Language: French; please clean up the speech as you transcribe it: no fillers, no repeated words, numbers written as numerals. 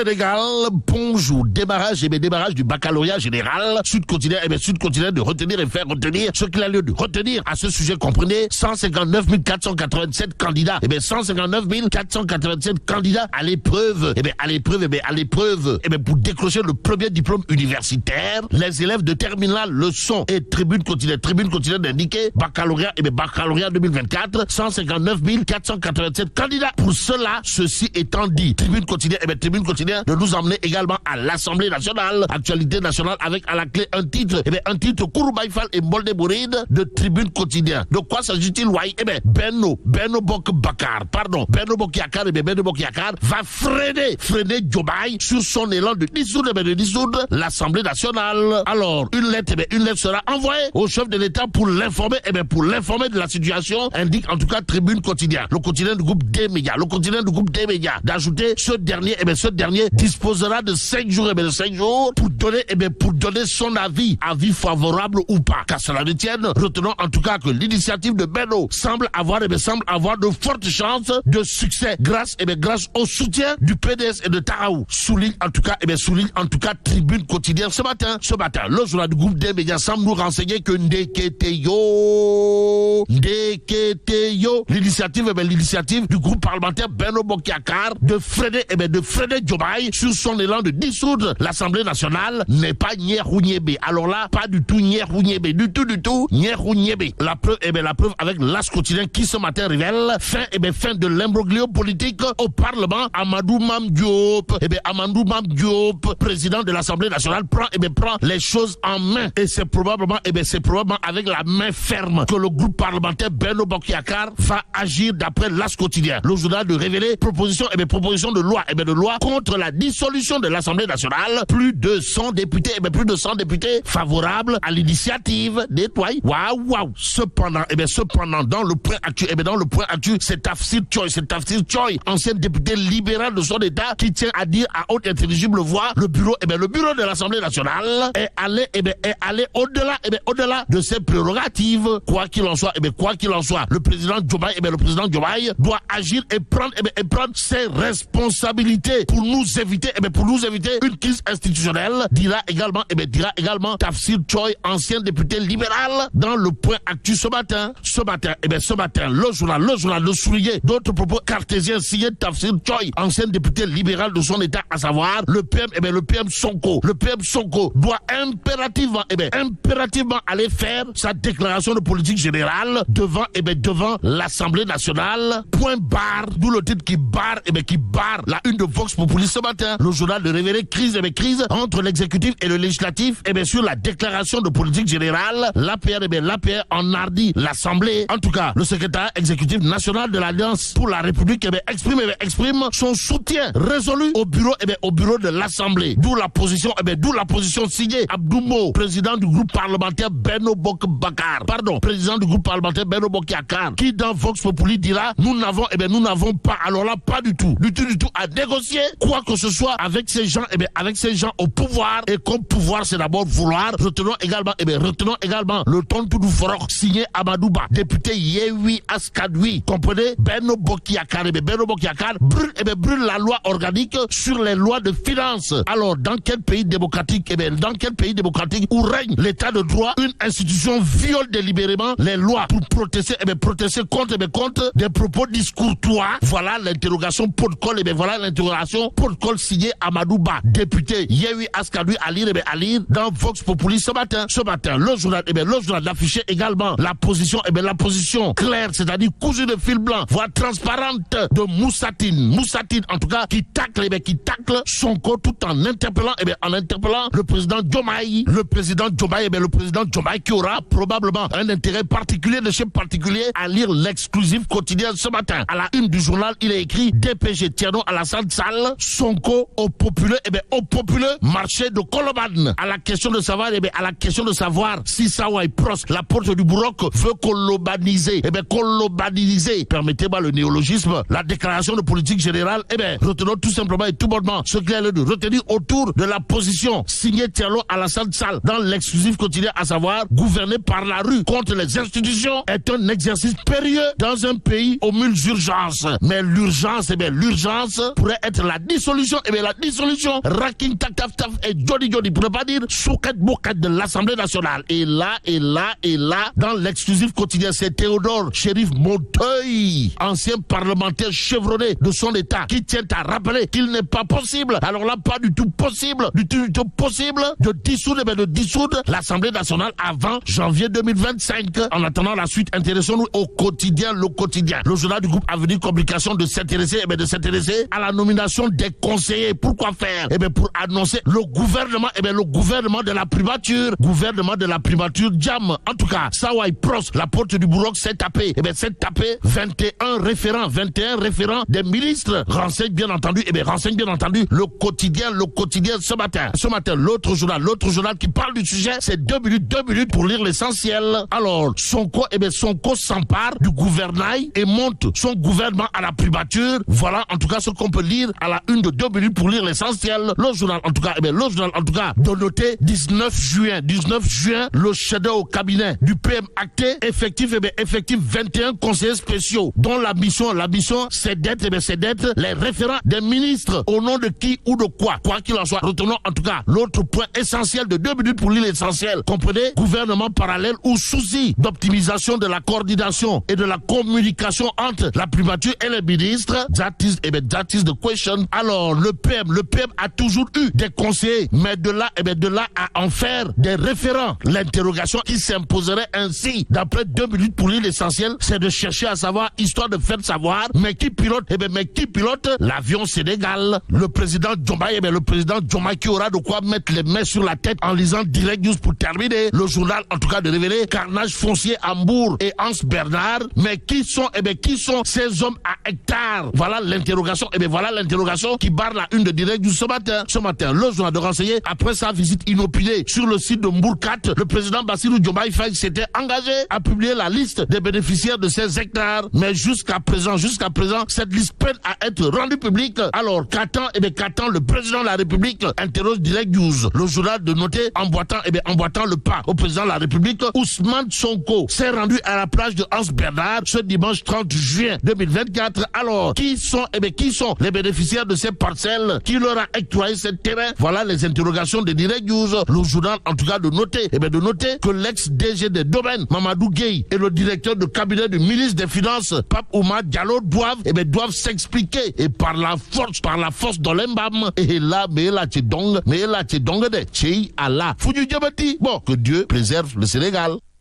Sénégal, bonjour. Démarrage du baccalauréat général. Sud continue de retenir et faire retenir ce qu'il a lieu de retenir. À ce sujet, comprenez 159 487 candidats. 159 487 candidats à l'épreuve. Pour décrocher le premier diplôme universitaire, les élèves de terminale le sont. Et tribune continue d'indiquer baccalauréat 2024, 159 487 candidats. Pour cela, ceci étant dit, tribune continue de nous emmener également à l'Assemblée nationale. Actualité nationale avec à la clé un titre Kouroubaïfal et Mbolde Bouride de tribune quotidien. De quoi s'agit-il, Wai? Benno Bokiyakar va freiner Diomaye sur son élan de dissoudre l'Assemblée nationale. Alors, une lettre sera envoyée au chef de l'État pour l'informer de la situation, indique en tout cas tribune quotidien. Le quotidien du groupe des médias. D'ajouter ce dernier disposera de 5 jours, pour donner son avis favorable ou pas. Qu'à cela ne tienne, retenons en tout cas que l'initiative de Benno semble avoir de fortes chances de succès grâce au soutien du PDS et de Taraou. Souligne en tout cas tribune quotidienne ce matin. Le journal du groupe des médias semble nous renseigner que Ndeketeyo, l'initiative du groupe parlementaire Benno Bokiyakar de freiner Diomaye sur son élan de dissoudre l'Assemblée nationale n'est pas Nyerrounyebe. Alors là, pas du tout Nyerrounyebe, du tout Nyerrounyebe. La preuve avec l'As quotidien qui ce matin révèle fin de l'imbroglio politique au Parlement. Amadou Mame Diop, président de l'Assemblée nationale, prend les choses en main. Et c'est probablement avec la main ferme que le groupe parlementaire Benno Bokiyakar va agir d'après l'As quotidien. Le journal de révéler proposition de loi contre la dissolution de l'Assemblée nationale. Plus de 100 députés favorables à l'initiative des toits. Waouh. Cependant, dans le point actu, c'est Tafsir Choi, ancien député libéral de son État, qui tient à dire à haute intelligible voix, le bureau de l'Assemblée nationale est allé au-delà de ses prérogatives. Quoi qu'il en soit, le président Diomaye doit agir et prendre ses responsabilités pour nous éviter une crise institutionnelle, dira également Tafsir Choi, ancien député libéral, dans le point actu ce matin, le journal de souligner d'autres propos cartésiens signés Tafsir Choi, ancien député libéral de son État, à savoir le PM Sonko. Le PM Sonko doit impérativement aller faire sa déclaration de politique générale devant l'Assemblée nationale. Point barre, d'où le titre qui barre la une de Vox Populi ce matin. Le journal de révéler crise entre l'exécutif et le législatif sur la déclaration de politique générale. L'APR en hardi l'Assemblée. En tout cas, le secrétaire exécutif national de l'Alliance pour la République exprime son soutien résolu au bureau de l'Assemblée. D'où la position signée Abdoumo, président du groupe parlementaire Benno Bokiyakar, qui dans Vox Populi dira nous n'avons pas, alors là pas du tout à négocier quoi que ce soit avec ces gens au pouvoir, et comme pouvoir c'est d'abord vouloir. Retenons également le ton tout du foroc signé Amadouba, député Yewi Askadoui. Comprenez, Benno Bokiyakar brûle la loi organique sur les lois de finances. Alors dans quel pays démocratique où règne l'état de droit, une institution viole délibérément les lois pour protester contre des propos discourtois? Voilà l'interrogation protocole signée Amadouba, député Yewi Askadoui, à lire dans Vox Populi ce matin. Le journal d'afficher également la position claire, c'est-à-dire cousue de fil blanc, voire transparente, de Moussatine en tout cas, qui tacle Sonko tout en interpellant le président Diomaye. Le président Diomaye qui aura probablement un intérêt particulier de chez particulier à lire l'exclusif quotidien ce matin. À la une du journal, il est écrit DPG Thierno Alassane Sall, Sonko au populeux marché de Koloban. À la question de savoir si Sawai Pros, la porte du Bourroc, veut kolobaniser, permettez-moi le néologisme, la déclaration de politique générale. Retenons tout simplement et tout bonnement ce qu'il y a de retenir autour de la position signée Thierno Alassane Sall dans l'exclusif quotidien, à savoir gouverner par la rue contre les institutions est un exercice périlleux dans un pays aux multiples urgences. Mais l'urgence pourrait être la dissolution dissolution, et bien la dissolution, Raking tak taf taf et Jody Jody, pour ne pas dire souket bouket de l'Assemblée nationale. Et là, dans l'exclusif quotidien, c'est Théodore Chérif Monteuil, ancien parlementaire chevronné de son état, qui tient à rappeler qu'il n'est pas possible, alors là, pas du tout possible, de dissoudre l'Assemblée nationale avant janvier 2025. En attendant la suite, intéressons-nous au quotidien, le quotidien. Le journal du groupe Avenir Communication de s'intéresser à la nomination des conseillers. Pourquoi faire? Pour annoncer le gouvernement, de la primature. Gouvernement de la primature Jam. En tout cas, Sawai Pros, la porte du Bourroc, s'est tapé. 21 référents des ministres. Renseigne bien entendu le quotidien ce matin. Ce matin, l'autre journal qui parle du sujet, c'est 2 minutes pour lire l'essentiel. Alors, Sonko s'empare du gouvernail et monte son gouvernement à la primature. Voilà, en tout cas, ce qu'on peut lire à la une de 2 minutes pour lire l'essentiel. Le journal, en tout cas, de noter 19 juin, le shadow au cabinet du PM acté, effectif 21 conseillers spéciaux, dont la mission, c'est d'être les référents des ministres, au nom de qui ou de quoi qu'il en soit. Retenons en tout cas l'autre point essentiel de 2 minutes pour lire l'essentiel. Comprenez, gouvernement parallèle ou souci d'optimisation de la coordination et de la communication entre la primature et les ministres. That is the question. Alors, le PM a toujours eu des conseillers, mais de là à en faire des référents. L'interrogation qui s'imposerait ainsi, d'après 2 minutes pour lire l'essentiel, c'est de chercher à savoir, histoire de faire savoir, mais qui pilote l'avion Sénégal. Le président Diomaye qui aura de quoi mettre les mains sur la tête en lisant Direct News pour terminer. Le journal, en tout cas, de révéler carnage foncier à Mbour et Hans Bernard. Mais qui sont ces hommes à hectares? Voilà l'interrogation. Qui barre la une de Direct News ce matin. Le journal de renseigner, après sa visite inopinée sur le site de Mbour 4, le président Bassirou Diomaye Faye s'était engagé à publier la liste des bénéficiaires de ces hectares. Mais jusqu'à présent, cette liste peine à être rendue publique. Alors, qu'attend le président de la République? Interroge Direct News. Le journal de noter, emboîtant le pas au président de la République, Ousmane Sonko s'est rendu à la plage de Hans Bernard ce dimanche 30 juin 2024. Alors, qui sont les bénéficiaires de ces parcelles? Qui leur a octroyé ce terrain? Voilà les interrogations de Direct News. Le journal, en tout cas, de noter que l'ex-DG des domaines, Mamadou Gueye, et le directeur de cabinet du ministre des Finances, Pape Oumar Diallo, doivent s'expliquer. Et par la force dans l'embam. Et là, mais là, t'es donc de Tchei Allah. Foudu Diabati. Bon, que Dieu préserve le Sénégal.